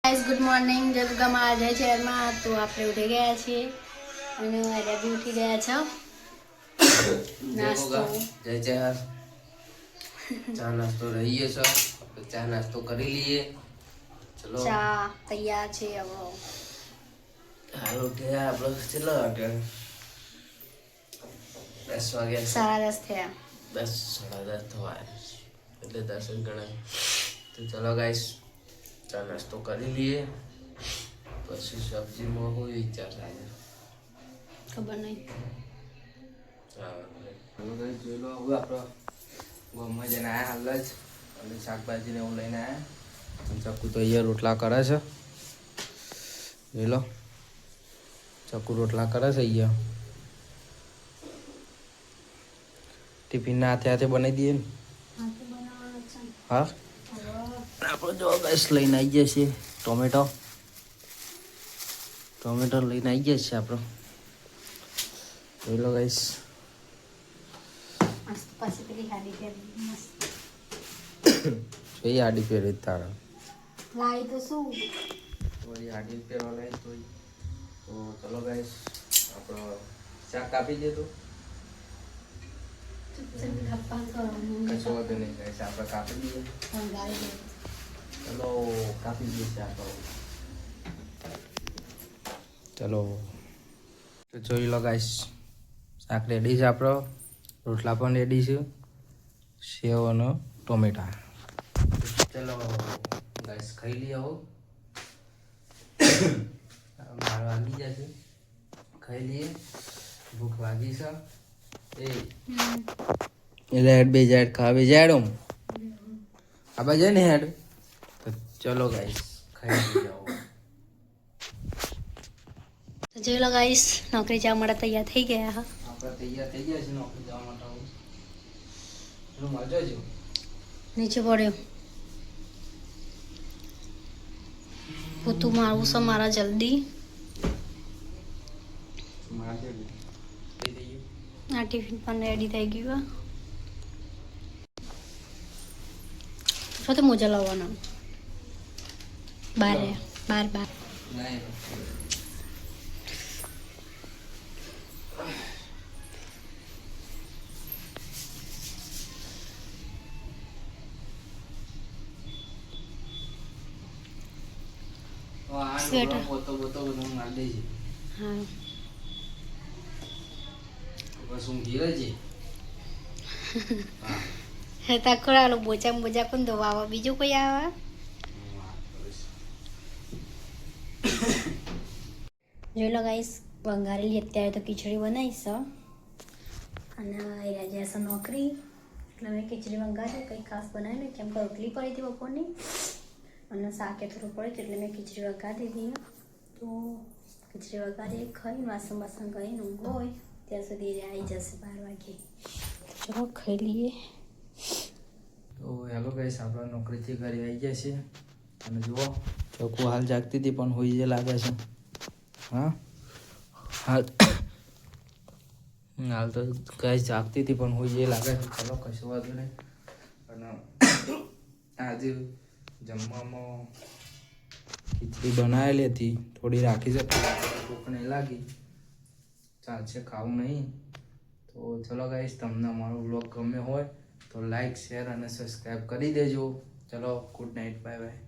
guys good morning જય ગગા મહારાજ શહેરમાં તો આપણે ઉઠી ગયા છીએ અને આજે બી ઉઠી ગયા છો નાસ્તો જય જય ચા નાસ્તો રહીએ છો ચા નાસ્તો કરી લઈએ ચલો ચા તૈયાર છે હવે હાલ ઉઠ્યા આપણે ચલો આગળ 10 વાગ્યા 10:30 થયા 10 10:30 થવા એટલે 10 ગણાય તો ચલો ગાઈસ ચા નાસ્તો કરી લઈએ પછી સબ્જીમાં કોઈ વિચાર થાય ખબર નહીં જોઈ લો હવે આપણે ગામમાં જઈને આવ્યા હાલ જ અને શાકભાજીને એવું લઈને આવ્યા ચક્કુ તો અહીંયા રોટલા કરે છે જોઈ લો ચક્કુ રોટલા કરે છે અહીંયા ટિફિનના હાથે હાથે બનાવી દઈએ ને હા આપણે જો ગેસ લઈને આવી જઈએ છીએ ટોમેટો લઈને આવી જઈએ છીએ આપણે જોઈ લો ગાઈસ મસ્ત પાછી પેલી હાડી પહેરી મસ્ત જોઈ આડી પહેરી તારા લાઈ તો શું વળી આડી પહેરવા લાવી તો ચલો ગાઈસ આપણો શાક કાપી દે તો ગપ્પા કરવાનું કશો વાંધો નહીં ગાઈસ આપણે કાપી દઈએ ચલો કાપી દઈએ શાક ચલો તો જોઈ લો ગાઈસ શાક રેડી છે આપણો રોટલા પણ રેડી છે સેવ અને ટોમેટા ચલો ગાઈસ ખાઈ લઈએ હો માર વાગી જશે ખાઈ લઈએ ભૂખ લાગી છે એટલે હેડ બે જાડ ખાવે જાડો આ બાજુ ને હેડ તો ચલો ગાઈસ ખાઈ લઈએ હો તો જોઈ લો ગાઈસ નોકરી જવા માટે તૈયાર થઈ ગયા હા આપણે તૈયાર થઈ ગયા છે નોકરી જવા માટે એનું મજો જો નીચે પડ્યો પોતું મારવું છે મારા જલ્દી આ ટિફિન પણ રેડી થઈ ગયું છો તો મોજા લાવવાના બાર સ્વેટર પોતો બધું મારી દે છે હા બસ હું ઘેરે છે હે તાકોડા લો બોચા કોણ દવા આવે બીજું કોઈ આવે જોઈ લો ગાઈસ વંગારેલી અત્યારે તો ખીચડી બનાવીશ અને આજે છે નોકરી એટલે મેં ખીચડી વંગારી કંઈ ખાસ બનાવી નહીં કેમ કે રોટલી પડી હતી બપોરની અને શાકે થોડું પડ્યું એટલે મેં ખીચડી વઘારી દીધી તો ખીચડી વઘારી ખાઈ વાસણ કરીને ઊંઘો હોય ત્યાં સુધી આવી જશે 12 વાગે ચલો ખાઈ લઈએ તો હેલો ગાઈસ આપણે નોકરીથી ઘરે આવી ગયા છીએ અને જુઓ ચોખ્ખું હાલ જાગતી હતી પણ હોઈ જે લાગે છે હા હાલ તો ગાઈસ જાગતી હતી પણ હોઈ જે લાગે છે ચલો કશું વાંધો નહીં અને આજે જમવામાં ખીચડી બનાવેલી હતી થોડી રાખી છે ભૂખ નહીં લાગી ચાલશે ખાવું નહીં તો ચલો ગાઈસ તમને અમારો વ્લોગ ગમ્યો હોય તો લાઈક શેર અને સબસ્ક્રાઈબ કરી દેજો ચલો ગુડ નાઇટ બાય બાય